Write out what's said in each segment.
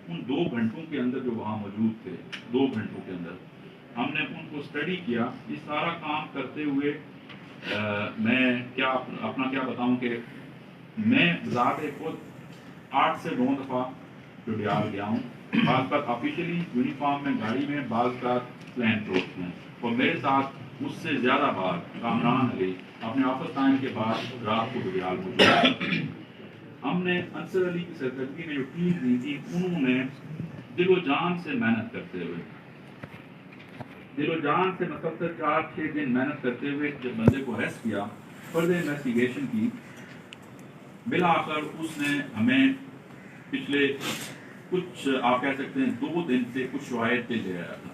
ان 2 گھنٹوں کے اندر جو وہاں موجود تھے، 2 گھنٹوں کے اندر ہم نے ان کو اسٹڈی کیا. یہ سارا کام کرتے ہوئے میں کیا اپنا کیا بتاؤں کہ میں ذات خود 8 سے 9 دفعہ ڈڈیال گیا ہوں. بعض بات آفیشلی یونیفارم میں گاڑی میں، بعض بات پلین پروٹ میں، اور میرے ساتھ مجھ سے زیادہ بار کامران علی اپنے آفس ٹائم کے بعد رات کو ڈڈیال موجود ہے. ہم نے انصر علی کی سرکردگی میں جو ٹیم دی تھی، انہوں نے دل و جان سے محنت کرتے ہوئے، دل و جان سے مسلسل 4-6 دن محنت کرتے ہوئے جب بندے کو اریسٹ کیا، فردر انویسٹیگیشن کی، بالآخر اس نے ہمیں پچھلے کچھ آپ کہہ سکتے ہیں 2 دن سے کچھ شواہد پہ لے آیا تھا.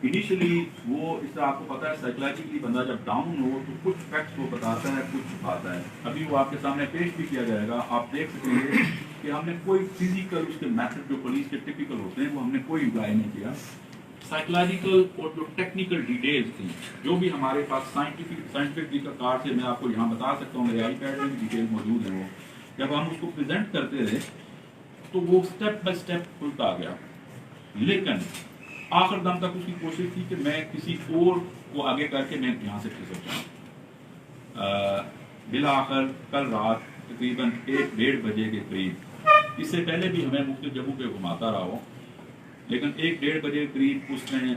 انیشلی وہ اس سے آپ کو پتا ہے سائیکولوجیکلی بندہ جب ڈاؤن ہو تو کچھ فیکٹس وہ بتاتا ہے، کچھ چھپاتا ہے. ابھی وہ آپ کے سامنے پیش بھی کیا جائے گا. آپ دیکھ سکیں گے کہ ہم نے کوئی فزیکل اس کے میتھڈ جو پولیس کے ٹپیکل ہوتے ہیں وہ ہم نے کوئی اپلائی نہیں کیا. سائیکولوجیکل اور جو ٹیکنیکل ڈیٹیلز تھیں جو بھی ہمارے پاس سائنٹیفک کار سے میں آپ کو یہاں بتا سکتا ہوں، میرے آئی پیڈ میں بھی ڈیٹیل موجود ہیں. وہ جب ہم اس کو پریزنٹ کرتے رہے تو وہ سٹیپ بائی سٹیپ کھلتا گیا. لیکن آخر دم تک اس کی کوشش تھی کہ میں کسی اور کو آگے کر کے میں یہاں سے کھسک جاؤں. بالآخر کل رات تقریباً 1-1:30 بجے کے قریب، اس سے پہلے بھی ہمیں مختلف جگہوں پہ گھماتا رہا ہو، لیکن 1-1:30 بجے قریب اس نے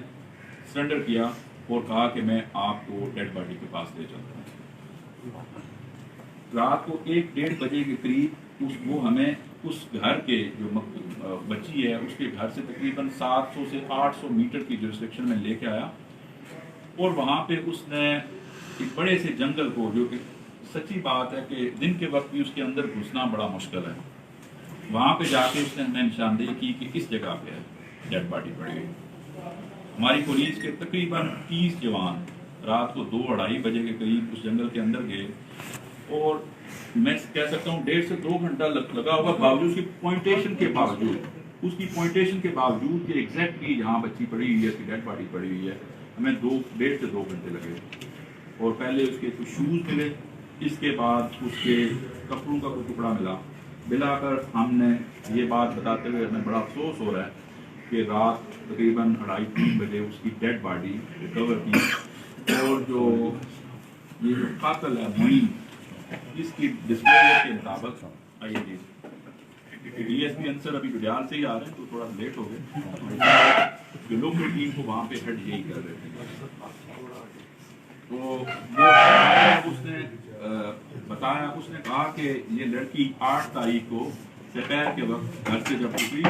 سرنڈر کیا اور کہا کہ میں آپ کو ڈیڈ باڈی کے پاس لے چلتا ہوں. رات کو 1-1:30 بجے کے قریب وہ ہمیں اس گھر کے جو بچی ہے اس کے گھر سے تقریباً 700 سے 800 میٹر کی جورسڈکشن میں لے کے آیا، اور وہاں پہ اس نے ایک بڑے سے جنگل کو، جو کہ سچی بات ہے کہ دن کے وقت بھی اس کے اندر گھسنا بڑا مشکل ہے، وہاں پہ جا کے اس نے ہمیں نشاندہی کی کہ اس جگہ پہ ہے ڈیڈ باڈی پڑی ہوئی. ہماری پولیس کے تقریباً 30 جوان رات کو 2-2:30 بجے کے قریب اس جنگل کے اندر گئے، اور میں کہہ سکتا ہوں 1.5 سے 2 گھنٹہ لگا ہوگا، باوجود اس کی پوائنٹیشن کے باوجود کہ ایگزیکٹلی جہاں بچی پڑی ہوئی ہے، اس کی ڈیڈ باڈی پڑی ہوئی ہے، ہمیں 1.5 سے 2 گھنٹے لگے. اور پہلے اس کے کچھ شوز ملے، اس کے بعد اس کے کپڑوں کا کوئی ٹکڑا ملا. بالآخر ہم نے یہ بات بتاتے ہوئے ہمیں بڑا افسوس ہو رہا ہے کہ رات تقریباً 2:30-3 بجے اس کی ڈیڈ باڈی ریکور کی، اور جو یہ جو قاتل ہے معین، اس کی ڈسکلوجر کے مطابق آئیے جی ڈی ایس پی انصر ابھی ڈڈیال سے ہی آ رہے ہیں تو تھوڑا لیٹ ہو گئے، جو لوکل ٹیم کو وہاں پہ ہیڈ یہی کر رہے تھے. تو وہ اس نے بتایا، اس نے کہا کہ یہ لڑکی 8 تاریخ کو دوپہر کے وقت گھر سے جب نکلی،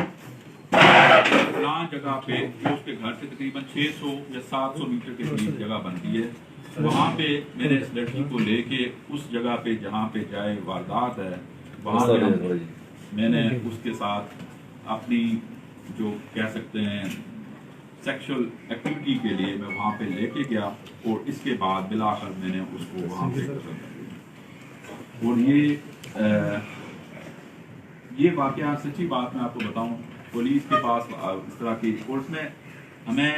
فلاں جگہ پہ جو اس کے گھر سے تقریباً 600 یا 700 میٹر کے قریب جگہ بنتی ہے، وہاں پہ میں نے اس لڑکی کو لے کے اس جگہ پہ جہاں پہ جائے واردات ہے، وہاں پہ میں نے اس کے ساتھ اپنی جو کہہ سکتے ہیں سیکشل ایکٹیویٹی کے لیے میں وہاں پہ لے کے گیا، اور اس کے بعد بالآخر میں نے اس کو وہاں پہ قتل کر دیا. اور یہ واقعہ سچی بات میں آپ کو بتاؤں، پولیس کے پاس اس طرح کی، اور اس میں ہمیں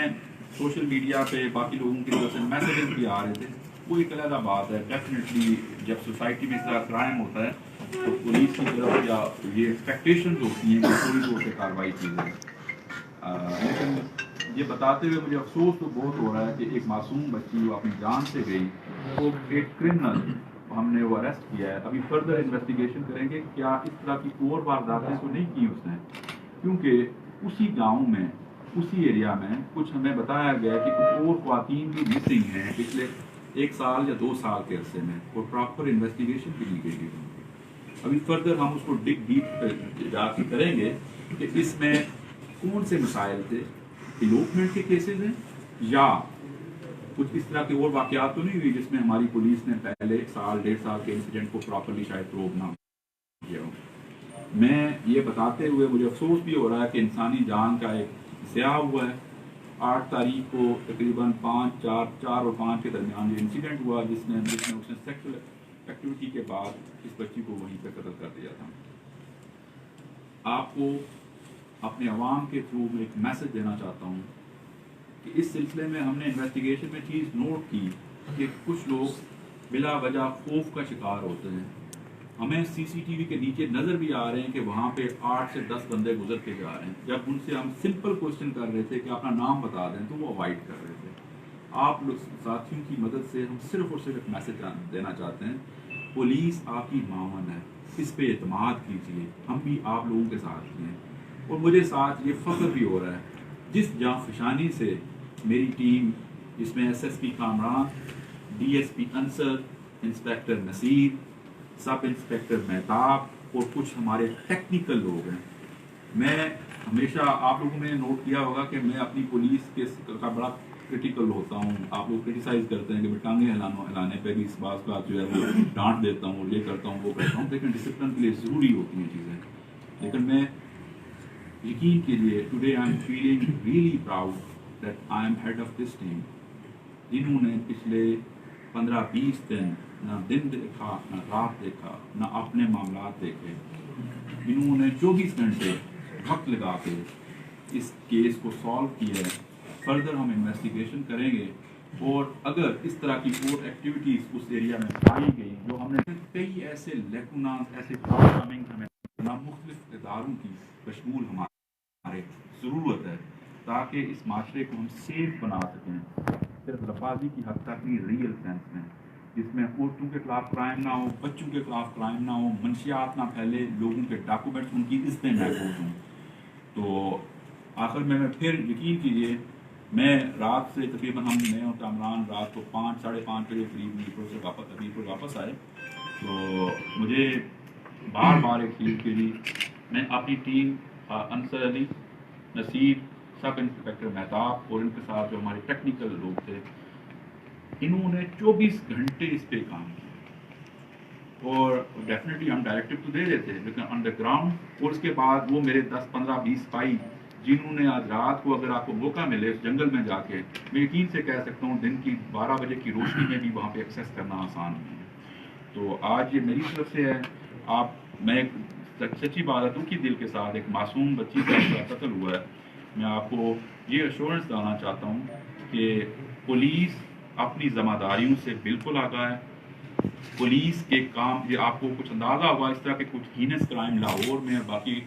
سوشل میڈیا پہ باقی لوگوں کی طرف سے میسیجز بھی آ رہے تھے. وہ ایک علیحدہ بات ہے، ڈیفینیٹلی جب سوسائٹی میں اس طرح کرائم ہوتا ہے تو پولیس کی طرف یا یہ ایکسپیکٹیشنز ہوتی ہیں کہ پوری طور سے کارروائی کی جائے. لیکن یہ بتاتے ہوئے مجھے افسوس تو بہت ہو رہا ہے کہ ایک معصوم بچی وہ اپنی جان سے گئی، وہ ایک کرمنل ہم نے وہ اریسٹ کیا ہے. ابھی فردر انویسٹیگیشن کریں گے کیا اس طرح کی اور وارداتیں تو نہیں کی اس نے، کیونکہ اسی گاؤں میں، اسی ایریا میں کچھ ہمیں بتایا گیا کہ کچھ اور خواتین بھی مسنگ ہیں پچھلے 1 سال یا 2 سال کے عرصے میں، اور پراپر انویسٹیگیشن بھی نہیں گئی ہے. ابھی فردر ہم اس کو ڈیپ جا کے کریں گے کہ اس میں کون سے مسائل تھے، ایلوپمنٹ کے کیسز ہیں یا کچھ اس طرح کے اور واقعات تو نہیں ہوئی جس میں ہماری پولیس نے پہلے 1 سال 1.5 سال کے انسیڈنٹ کو پراپرلی شاید پروو نہ کیا ہو. میں یہ بتاتے ہوئے مجھے افسوس بھی ہو رہا ہے کہ انسانی جان کا ایک ضیاع ہوا ہے. 8 تاریخ کو تقریباً 4 اور 5 کے درمیان یہ انسیڈنٹ ہوا جس میں اس نے سیکشل ایکٹیویٹی کے بعد اس بچی کو وہیں پہ قتل کر دیا تھا. آپ کو اپنے عوام کے تھرو میں ایک میسج دینا چاہتا ہوں کہ اس سلسلے میں ہم نے انویسٹیگیشن میں چیز نوٹ کی کہ کچھ لوگ بلا وجہ خوف کا شکار ہوتے ہیں. ہمیں سی سی ٹی وی کے نیچے نظر بھی آ رہے ہیں کہ وہاں پہ 8 سے 10 بندے گزر کے جا رہے ہیں. جب ان سے ہم سمپل کوشچن کر رہے تھے کہ اپنا نام بتا دیں تو وہ اوائڈ کر رہے تھے. آپ لوگ ساتھیوں کی مدد سے ہم صرف اور صرف ایک میسج دینا چاہتے ہیں, پولیس آپ کی معاون ہے, اس پہ اعتماد کیجیے, ہم بھی آپ لوگوں کے ساتھ ہیں. اور مجھے ساتھ یہ فخر بھی ہو رہا ہے جس جانفشانی سے میری ٹیم, جس میں S S P Kamran, D S P Ansar, inspector Naseer, sub inspector Mahtab اور کچھ ہمارے ٹیکنیکل لوگ ہیں. میں ہمیشہ آپ لوگوں نے نوٹ کیا ہوگا کہ میں اپنی پولیس کے کا بڑا کرٹیکل ہوتا ہوں. آپ لوگ کرٹیسائز کرتے ہیں کہ میں ٹانگیں ہلانے پہ بھی اس بات کا جو ہے وہ ڈانٹ دیتا ہوں, یہ کرتا ہوں, وہ کرتا ہوں, لیکن ڈسپلن کے لیے ضروری ہوتی ہیں چیزیں. لیکن میں یقین کیجیے, today I am feeling really proud that I am head of this team, جنہوں نے پچھلے 15-20 دن نہ دن دیکھا, نہ رات دیکھا, نہ اپنے معاملات دیکھے, جنہوں نے 24 گھنٹے وقت لگا کے اس کیس کو سالو کیا ہے. فردر ہم انویسٹیگیشن کریں گے, اور اگر اس طرح کی اور ایکٹیویٹیز اس ایریا میں پائی گئی جو ہم نے کئی ایسے لیکونات, ایسے پروگرامنگ ہمیں مختلف اداروں کی بشمول ہمارے ضرورت ہے تاکہ اس معاشرے کو ہم سیف بنا سکیں, صرف لفاظی کی حد تک نہیں, ریئل سینس میں, جس میں عورتوں کے خلاف کرائم نہ ہو, بچوں کے خلاف کرائم نہ ہو, منشیات نہ پھیلے, لوگوں کے ڈاکومنٹس, ان کی عزتیں محفوظ ہوں. تو آخر میں پھر یقین کیجیے, میں رات سے تقریباً میں اور کامران رات کو 5-5:30 بجے قریب ابھی واپس آئے. تو مجھے بار بار ایک چیز کے لیے میں اپنی ٹیم انصر علی, نصیر, سب انسپیکٹر مہتاب اور ان کے ساتھ جو ہمارے ٹیکنیکل لوگ تھے, انہوں نے 24 گھنٹے اس پہ کام کیا. اور ڈیفینیٹلی ہم ڈائریکٹو تو دے رہے تھے, لیکن انڈر گراؤنڈ, اور اس کے بعد وہ میرے 10-15-20 سپاہی جنہوں نے آج رات کو, اگر آپ کو موقع ملے اس جنگل میں جا کے, میں یقین سے کہہ سکتا ہوں دن کی 12 بجے کی روشنی میں بھی وہاں پہ ایکسیس کرنا آسان نہیں ہے. تو آج یہ میری طرف سے ہے. میں سچی بات ہے, دکھی دل کے ساتھ, ایک معصوم بچی کا قتل ہوا ہے, میں آپ کو یہ ایشورنس دینا چاہتا ہوں کہ پولیس اپنی ذمہ داریوں سے بالکل آگاہ ہے. پولیس کے کام, یہ آپ کو کچھ اندازہ ہوا, اس طرح کے کچھ ہینس کرائم لاہور میں اور باقی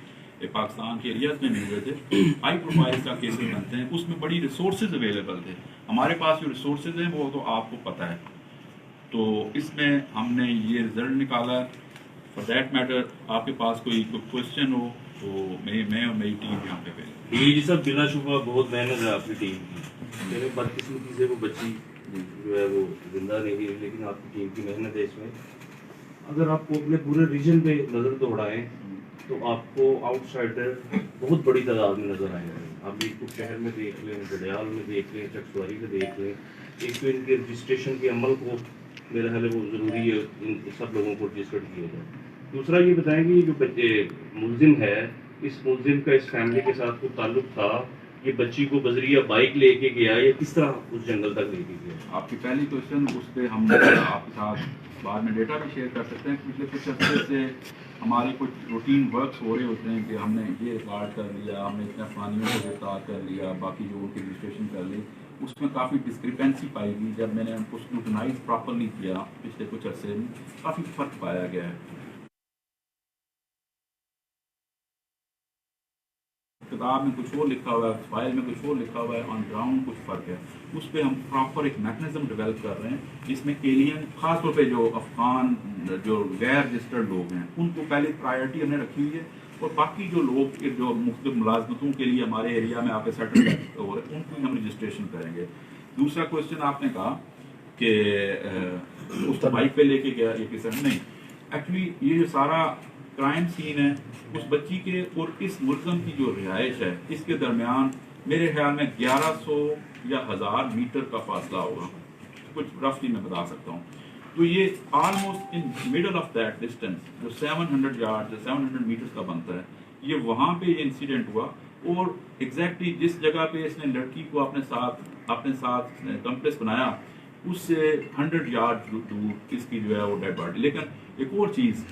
پاکستان کے ایریاز میں نہیں ہوئے تھے, ہائی پروفائل کا کیسز بنتے ہیں, اس میں بڑی ریسورسز اویلیبل تھے. ہمارے پاس جو ریسورسز ہیں وہ تو آپ کو پتہ ہے. تو اس میں ہم نے یہ رزلٹ نکالا ہے. فار دیٹ میٹر آپ کے پاس کوئی کوشچن ہو تو میں اور میری ٹیم یہاں پہ جی سب بلا شبہ بہت محنت ہے آپ کی ٹیم کی. میرے بدقسمتی سے وہ بچی جو ہے وہ زندہ نہیں ہوئی, لیکن آپ کی ٹیم کی محنت ہے اس میں. اگر آپ کو اپنے پورے ریجن پہ نظر دوڑائیں تو آپ کو آؤٹ سائڈر بہت بڑی تعداد میں نظر آئے ہیں. آپ ایک کو شہر میں دیکھ لیں, گڈیال میں دیکھ لیں, چکسواری میں دیکھ لیں. ایک تو ان کے رجسٹریشن کے عمل کو میرا خیال ہے وہ ضروری ہے, ان سب لوگوں کو رجسٹرڈ کیا جائے. دوسرا یہ بتائیں کہ یہ جو ملزم ہے, اس ملزم کا اس فیملی کے ساتھ کوئی تعلق تھا, یہ بچی کو بذریعہ بائک لے کے گیا یا کس طرح اس جنگل تک لے کے گیا؟ آپ کی پہلی کوشچن, اس پہ ہم آپ کے ساتھ بعد میں ڈیٹا بھی شیئر کر سکتے ہیں. پچھلے کچھ عرصے سے ہمارے کچھ روٹین ورکس ہو رہے ہوتے ہیں کہ ہم نے یہ ریکارڈ کر لیا, ہم نے اتنا فلانیوں کو گرفتار کر لیا, باقی جو ان کی رجسٹریشن کر لی. اس میں کافی ڈسکرپینسی پائی گئی. جب میں نے ان کو اسکروٹنائز پراپرلی کیا پچھلے کچھ عرصے میں, کافی فرق پایا گیا ہے. کتاب میں کچھ اور لکھا ہوا ہے, فائل میں کچھ اور لکھا ہوا ہے, آن گراؤنڈ کچھ فرق ہے. اس پہ ہم پراپر ایک میکنزم ڈیولپ کر رہے ہیں جس میں ایلین, خاص طور پہ جو افغان جو غیر رجسٹرڈ لوگ ہیں, ان کو پہلے پرائرٹی ہم نے رکھی ہوئی ہے, اور باقی جو لوگ جو مختلف ملازمتوں کے لیے ہمارے ایریا میں آپ کے سیٹل ہو رہے ہیں ان کی ہم رجسٹریشن کریں گے. دوسرا کوشچن آپ نے کہا کہ اس کو بائک پہ لے کے گیا, یہ کس نہیں. ایکچولی یہ جو سارا کرائم سین ہے, اس بچی کے اور اس ملزم کی جو رہائش ہے, اس کے درمیان میرے خیال میں 1100 یا 1000 میٹر کا فاصلہ ہوگا, کچھ رفلی میں بتا سکتا ہوں. تو یہ almost in middle of that distance جو 700 یارڈ 700 میٹرز کا بنتا ہے, یہ وہاں پہ یہ انسیڈنٹ ہوا. اور ایگزیکٹلی جس جگہ پہ اس نے لڑکی کو اپنے ساتھ کمپلیکس بنایا, اس سے 100 یارڈ دور اس کی جو ہے وہ ڈیڈ باڈی. لیکن ایک اور چیز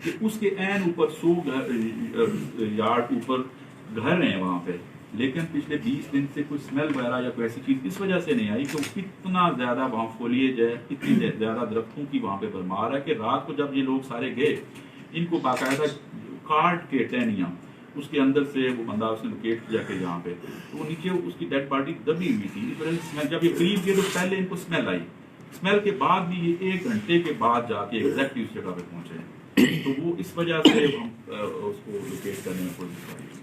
کہ اس کے عین اوپر 100 یارڈ اوپر گھر ہیں وہاں پہ, لیکن پچھلے 20 دن سے کوئی اسمیل وغیرہ یا کوئی ایسی چیز اس وجہ سے نہیں آئی کہ کتنا زیادہ وہاں فولیج ہے, اتنی زیادہ درختوں کی وہاں پہ بھرمار ہے کہ رات کو جب یہ لوگ سارے گئے ان کو باقاعدہ کارڈ کے ٹہنیاں اس کے اندر سے وہ بندہ اس نے لوکیٹ کیا کہ جہاں پہ تو وہ نیچے اس کی ڈیڈ باڈی دبی ہوئی تھی. اس وجہ سے اسمیل جب یہ قریب گئے تو پہلے ان کو اسمیل آئی, اسمیل کے بعد بھی یہ 1 گھنٹے کے بعد جا کے ایگزیکٹلی اس جگہ پہ پہنچے تو وہ اس وجہ سے ہم اس کو لوکیٹ کرنے میں کوشش کر رہے ہیں.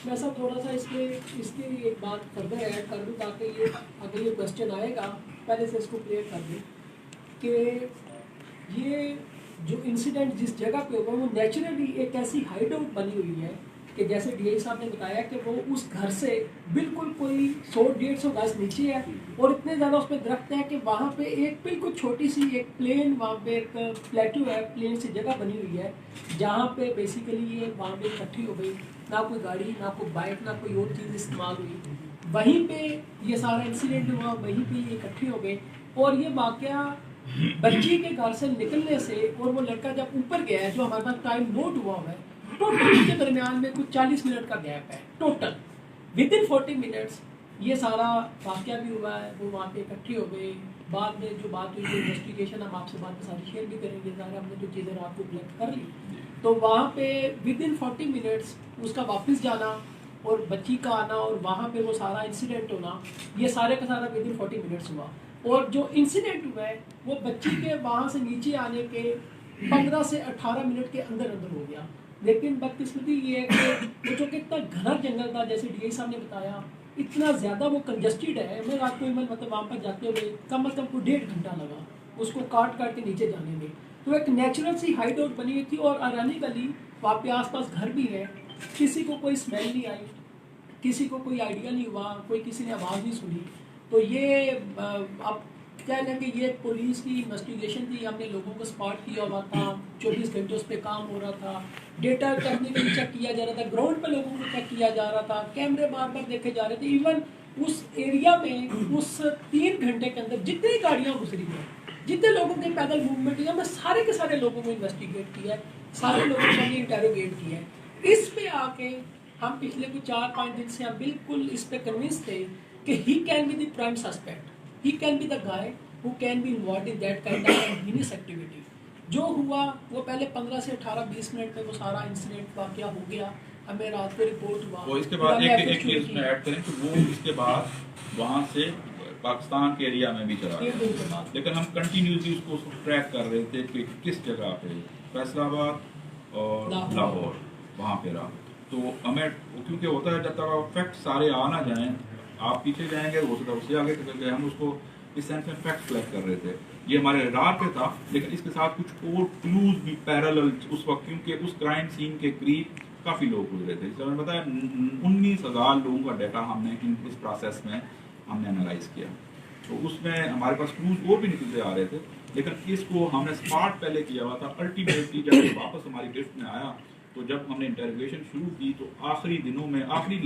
میں سب تھوڑا سا اس کی ایک بات فردر ایڈ کر دوں تاکہ یہ اگر یہ کوشچن آئے گا پہلے سے اس کو کلیئر کر دیں کہ یہ جو انسیڈنٹ جس جگہ پہ ہوگا وہ نیچرلی ایک ایسی ہائیڈ آؤٹ بنی ہوئی ہے کہ جیسے ڈی آئی صاحب نے بتایا کہ وہ اس گھر سے بالکل کوئی 100-150 گز نیچے ہے اور اتنے زیادہ اس پہ درخت ہیں کہ وہاں پہ ایک بالکل چھوٹی سی ایک پلین وہاں پہ ایک پلیٹو ہے, پلین سی جگہ بنی ہوئی ہے جہاں پہ بیسیکلی یہ وہاں پہ اکٹھی ہو گئی, نہ کوئی گاڑی نہ کوئی بائک نہ کوئی اور چیز استعمال ہوئی, وہیں پہ یہ سارا انسیڈنٹ ہوا, وہیں پہ یہ اکٹھے ہو گئے. اور یہ واقعہ بچی کے گھر سے نکلنے سے اور وہ لڑکا جب اوپر گیا ہے جو ہمارے پاس ٹائم نوٹ ہوا ہے ٹوٹل اس کے درمیان میں کچھ 40 منٹ کا گیپ ہے ٹوٹل. ود ان 40 منٹس یہ سارا واقعہ بھی ہوا ہے, وہ وہاں پہ اکٹھے ہو گئے. بعد میں جو بات ہوئی انویسٹیگیشن ہم آپ سے بعد میں ساری شیئر بھی کریں گے, ظاہر ہم نے جو چیزیں رات کو کلیکٹ کر لی تو وہاں پہ ود ان 40 منٹس اس کا واپس جانا اور بچی کا آنا اور وہاں پہ وہ سارا انسیڈنٹ ہونا, یہ سارے کا سارا ود ان 40 منٹس ہوا. اور جو انسیڈنٹ ہوا ہے وہ بچی کے وہاں سے نیچے آنے کے 15 سے 18 منٹ کے اندر ہو گیا. لیکن بدقسمتی یہ ہے کہ وہ جو کہ اتنا گھنا جنگل تھا جیسے ڈی آئی صاحب نے بتایا, اتنا زیادہ وہ کنجسٹڈ ہے. میں رات کو مطلب وہاں پر جاتے ہوئے کم از کم کو 1.5 گھنٹہ لگا اس کو کاٹ کے نیچے جانے میں. تو ایک نیچرل سی ہائیڈ آؤٹ بنی ہوئی تھی اور آرانی گلی وہاں پہ آس پاس گھر بھی ہے. کسی کو کوئی اسمیل نہیں آئی, کسی کو کوئی آئیڈیا نہیں ہوا, کوئی کسی نے آواز نہیں سنی. تو یہ اب کہہ لیں کہ یہ پولیس کی انویسٹیگیشن تھی, ہم نے لوگوں کو اسپاٹ کیا ہوا تھا, 24 گھنٹے اس پہ کام ہو رہا تھا, ڈیٹا ٹیکنیکلی چیک کیا جا رہا تھا, گراؤنڈ پہ لوگوں کو چیک کیا جا رہا تھا, کیمرے بار بار دیکھے جا رہے تھے. ایون اس ایریا میں اس 3 گھنٹے کے اندر جتنی گاڑیاں گزری ہیں, جتنے لوگوں کے پیدل موومنٹ ہوا, میں سارے کے سارے لوگوں کو انویسٹیگیٹ کیا ہے, سارے لوگوں کو ہم نے انٹیروگیٹ کیا ہے. اس پہ آ کے ہم پچھلے کچھ 4-5 دن سے ہم بالکل اس پہ کنوینس تھے کہ he can be the prime suspect, he can be the guy who can be involved in that kind of heinous activity. جو ہوا وہ پہلے 15 سے 18-20 منٹ میں وہ سارا انسیڈنٹ واقعہ ہو گیا, ہمیں رات کو رپورٹ ہوا. وہ اس کے بعد ایک چیز میں ایڈ کریں کہ وہ اس کے بعد وہاں سے پاکستان کے ایریا میں بھی چلا گیا, لیکن ہم کنٹینیوسلی اس کو ٹریک کر رہے تھے کہ کس جگہ پہ فیصل آباد اور لاہور وہاں پہ رہا. تو ہمیں کیونکہ ہوتا ہے جب تک فیکٹ سارے آ نہ جائیں, آپ پیچھے جائیں گے, ہو سکتا ہے اس سے آگے گئے, ہم اس کو اس سینس میں فیکٹ کلیکٹ کر رہے تھے. یہ ہمارے رڈار پہ تھا, لیکن اس کے ساتھ کچھ اور کلوز بھی پیرالل اس وقت, کیونکہ اس کرائم سین کے قریب کافی لوگ گزرے تھے. اس میں بتایا 19,000 لوگوں کا ڈیٹا ہم نے اس پروسیس میں ہم نے انالائز کیا. تو اس میں ہمارے پاس کلوز اور بھی نکلتے آ رہے تھے, لیکن اس کو ہم نے اسپاٹ پہلے کیا ہوا تھا. الٹیمیٹلی جب یہ واپس ہماری گرفت میں آیا تو جب ہم نے انٹروگیشن شروع کی تو آخری دنوں میں آخری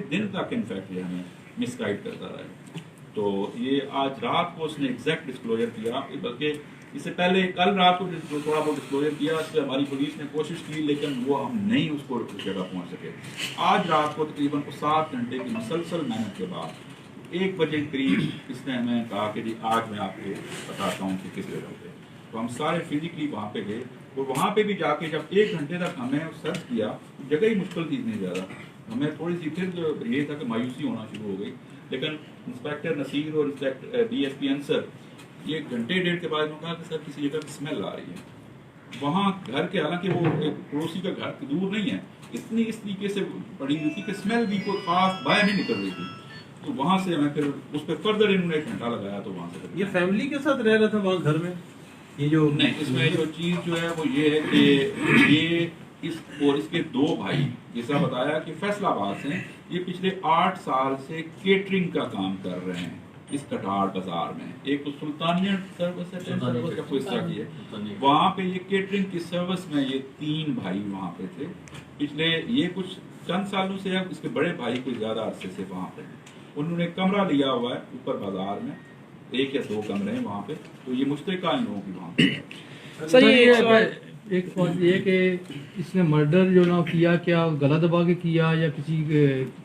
دن تک انفیکٹ یہ ہمیں مس گائڈ کرتا رہا. تو یہ آج رات کو اس نے ایگزیکٹ ڈسکلوجر کیا, بلکہ اس سے پہلے کل رات کو جو تھوڑا بہت ڈسکلوجر کیا اس پہ ہماری پولیس نے کوشش کی, لیکن وہ ہم نہیں اس کو اس جگہ پہنچ سکے. آج رات کو تقریباً 7 گھنٹے کی مسلسل محنت کے بعد 1 بجے قریب اس نے ہمیں کہا کہ جی آج میں آپ کو بتاتا ہوں کہ کس جگہ پہ. تو ہم سارے فزیکلی وہاں پہ گئے, اور وہاں پہ بھی جا کے جب 1 گھنٹے تک ہمیں سرچ کیا, جگہ ہی مشکل تھی اتنی زیادہ, ہمیں تھوڑی سی پھر یہ تھا کہ مایوسی ہونا شروع ہو گئی. لیکن انسپیکٹر نصیر اور ڈی ایس پی انصر یہ 1 گھنٹے 1.5 کے بعد انہوں نے کہا کہ سر کسی جگہ اسمیل آ رہی ہے. وہاں گھر کے, حالانکہ وہ ایک پڑوسی کا گھر دور نہیں ہے, اتنی اس طریقے سے پڑی ہوئی تھی کہ اسمیل بھی کوئی خاص باہر نہیں نکل رہی تھی. تو وہاں سے ہمیں پھر اس پہ فردر انہوں نے 1 گھنٹہ لگایا. تو وہاں سے یہ فیملی کے ساتھ رہ رہا تھا وہاں گھر میں, یہ جو نہیں, اس میں جو چیز جو ہے وہ یہ ہے کہ یہ اس کے 2 بھائی جیسا بتایا کہ فیصل آباد سے, یہ پچھلے 8 سال سے کیٹرنگ کا کام کر رہے ہیں اس کٹار بازار میں. ایک تو سلطانیہ سروس کا کوئی اس طرح کی ہے, وہاں پہ یہ کیٹرنگ کی سروس میں یہ 3 بھائی وہاں پہ تھے. پچھلے یہ کچھ چند سالوں سے اس کے بڑے بھائی کوئی زیادہ عرصے سے وہاں پہ, انہوں نے کمرہ لیا ہوا ہے اوپر بازار میں, 1 یا 2 کمرے ہیں وہاں پہ. تو یہ مشترکہ ان لوگوں کی وہاں پہ. سر ایک بات یہ کہ اس نے مرڈر جو نہ کیا, کیا گلا دبا کے کیا یا کسی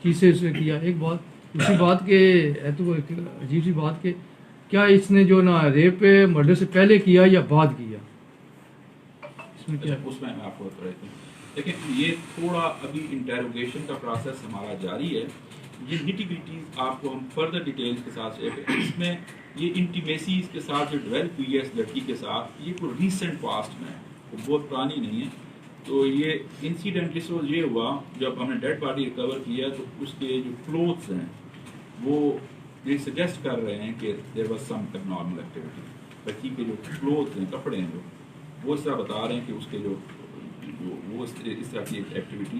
چیز سے اس نے کیا؟ ایک بات اسی بات کے ہے تو عجیب سی بات کہ کیا اس نے جو نا ریپ مرڈر سے پہلے کیا یا بعد کیا؟ اس میں کیا اس میں آپ کو بتا دیتا ہوں. لیکن یہ تھوڑا ابھی انٹیروگیشن کا پروسیس ہمارا جاری ہے. یہ نٹی گریٹیز آپ کو ہم فردر ڈیٹیلز کے ساتھ شیئر کریں. اس میں یہ انٹیمیسیز کے ساتھ جو ڈیولپ ہوئی ہے اس لڑکی کے ساتھ یہ کوئی ریسنٹ پاسٹ میں ہے, وہ بہت پرانی نہیں ہے. تو یہ انسیڈنٹ جس وقت یہ ہوا جب ہم نے ڈیڈ باڈی ریکور کیا تو اس کے جو کلوتھس ہیں وہ یہ سجیسٹ کر رہے ہیں کہ there was some abnormal activity. بچی کے جو کلوتھس ہیں, کپڑے ہیں, جو وہ اس طرح بتا رہے ہیں کہ اس کے جو وہ اس طرح کی ایکٹیویٹی